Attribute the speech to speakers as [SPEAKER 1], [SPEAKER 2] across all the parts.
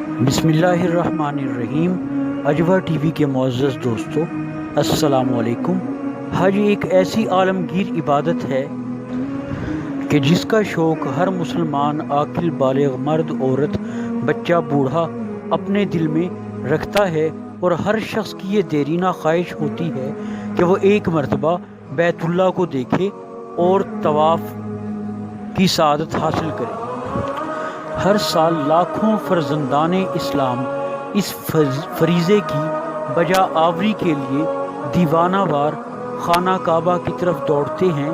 [SPEAKER 1] بسم اللہ الرحمن الرحیم۔ اجوا ٹی وی کے معزز دوستو، السلام علیکم۔ حج ایک ایسی عالمگیر عبادت ہے کہ جس کا شوق ہر مسلمان عاقل بالغ مرد عورت بچہ بوڑھا اپنے دل میں رکھتا ہے، اور ہر شخص کی یہ دیرینہ خواہش ہوتی ہے کہ وہ ایک مرتبہ بیت اللہ کو دیکھے اور طواف کی سعادت حاصل کرے۔ ہر سال لاکھوں فرزندان اسلام اس فریضے کی بجا آوری کے لیے دیوانہ وار خانہ کعبہ کی طرف دوڑتے ہیں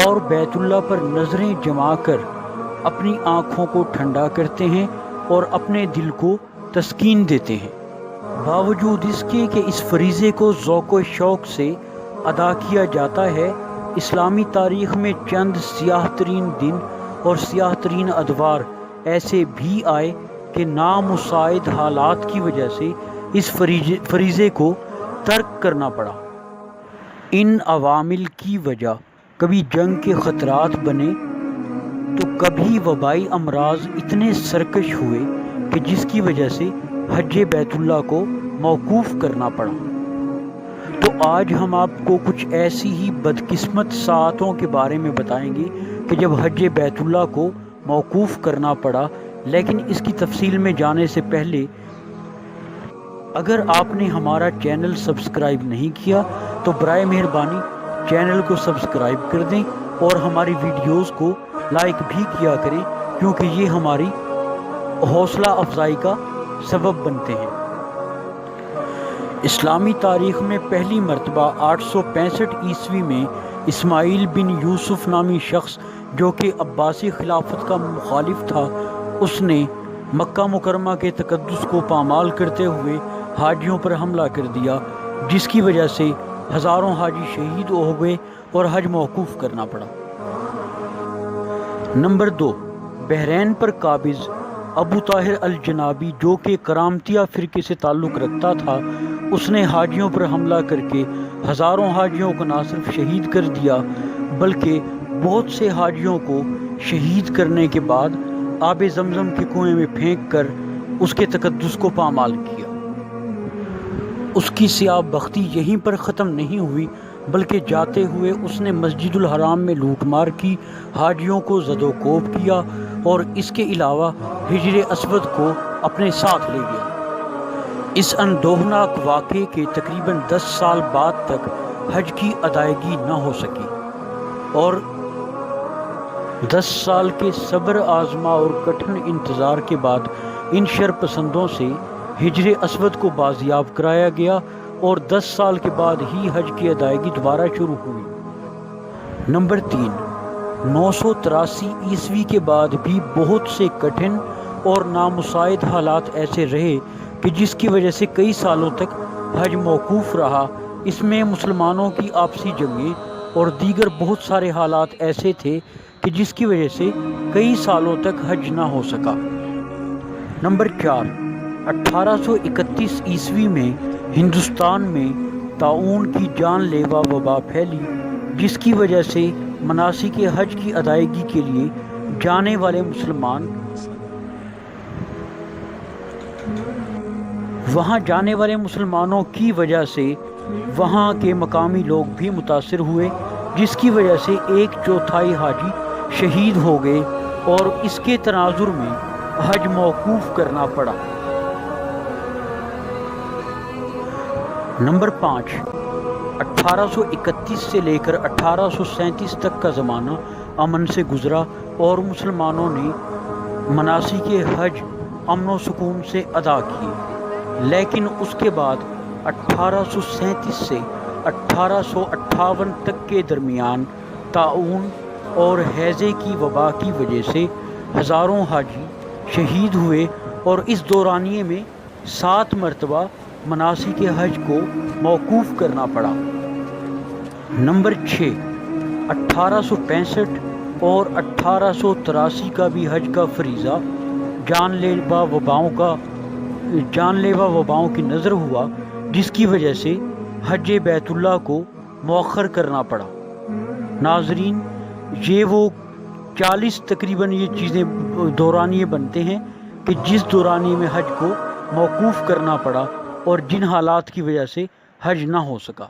[SPEAKER 1] اور بیت اللہ پر نظریں جما کر اپنی آنکھوں کو ٹھنڈا کرتے ہیں اور اپنے دل کو تسکین دیتے ہیں۔ باوجود اس کے کہ اس فریضے کو ذوق و شوق سے ادا کیا جاتا ہے، اسلامی تاریخ میں چند سیاہ ترین دن اور سیاہ ترین ادوار ایسے بھی آئے کہ نامساعد حالات کی وجہ سے اس فریضے کو ترک کرنا پڑا۔ ان عوامل کی وجہ کبھی جنگ کے خطرات بنے تو کبھی وبائی امراض اتنے سرکش ہوئے کہ جس کی وجہ سے حج بیت اللہ کو موقوف کرنا پڑا۔ تو آج ہم آپ کو کچھ ایسی ہی بدقسمت ساعتوں کے بارے میں بتائیں گے کہ جب حج بیت اللہ کو موقوف کرنا پڑا، لیکن اس کی تفصیل میں جانے سے پہلے اگر آپ نے ہمارا چینل سبسکرائب نہیں کیا تو برائے مہربانی چینل کو سبسکرائب کر دیں اور ہماری ویڈیوز کو لائک بھی کیا کریں، کیونکہ یہ ہماری حوصلہ افزائی کا سبب بنتے ہیں۔ اسلامی تاریخ میں پہلی مرتبہ 865 عیسوی میں اسماعیل بن یوسف نامی شخص جو کہ عباسی خلافت کا مخالف تھا، اس نے مکہ مکرمہ کے تقدس کو پامال کرتے ہوئے حاجیوں پر حملہ کر دیا، جس کی وجہ سے ہزاروں حاجی شہید ہو گئے اور حج موقوف کرنا پڑا۔ نمبر 2، بحرین پر قابض ابو طاہر الجنابی جو کہ کرامتیہ فرقے سے تعلق رکھتا تھا، اس نے حاجیوں پر حملہ کر کے ہزاروں حاجیوں کو نہ صرف شہید کر دیا بلکہ بہت سے حاجیوں کو شہید کرنے کے بعد آب زمزم کے کنویں میں پھینک کر اس کے تقدس کو پامال کیا۔ اس کی سیاہ بختی یہیں پر ختم نہیں ہوئی بلکہ جاتے ہوئے اس نے مسجد الحرام میں لوٹ مار کی، حاجیوں کو زد و کوب کیا اور اس کے علاوہ حجر اسود کو اپنے ساتھ لے گیا۔ اس اندوہناک واقعے کے تقریباً 10 سال بعد تک حج کی ادائیگی نہ ہو سکی، اور 10 سال کے صبر آزما اور کٹھن انتظار کے بعد ان شرپسندوں سے حجر اسود کو بازیاب کرایا گیا اور 10 سال کے بعد ہی حج کی ادائیگی دوبارہ شروع ہوئی۔ نمبر 3، 983 عیسوی کے بعد بھی بہت سے کٹھن اور نامساعد حالات ایسے رہے کہ جس کی وجہ سے کئی سالوں تک حج موقوف رہا۔ اس میں مسلمانوں کی آپسی جنگیں اور دیگر بہت سارے حالات ایسے تھے کہ جس کی وجہ سے کئی سالوں تک حج نہ ہو سکا۔ نمبر 4، 1831 عیسوی میں ہندوستان میں طاعون کی جان لیوا وبا پھیلی، جس کی وجہ سے مناسک حج کی ادائیگی کے لیے جانے والے مسلمان وہاں جانے والے مسلمانوں کی وجہ سے وہاں کے مقامی لوگ بھی متاثر ہوئے، جس کی وجہ سے 1/4 حاجی شہید ہو گئے اور اس کے تناظر میں حج موقوف کرنا پڑا۔ نمبر 5، 1831 سے لے کر 1837 تک کا زمانہ امن سے گزرا اور مسلمانوں نے مناسک حج امن و سکون سے ادا کیے، لیکن اس کے بعد 1837 سے 1858 تک کے درمیان طاعون اور ہیضے کی وبا کی وجہ سے ہزاروں حاجی شہید ہوئے اور اس دورانیے میں 7 مرتبہ مناسک حج کو موقوف کرنا پڑا۔ نمبر 6، 1865 اور 1883 کا بھی حج کا فریضہ جان لیوا وباؤں کی نظر ہوا، جس کی وجہ سے حج بیت اللہ کو مؤخر کرنا پڑا۔ ناظرین، یہ وہ 40 تقریباً یہ چیزیں دورانیے بنتے ہیں کہ جس دورانی میں حج کو موقوف کرنا پڑا اور جن حالات کی وجہ سے حج نہ ہو سکا۔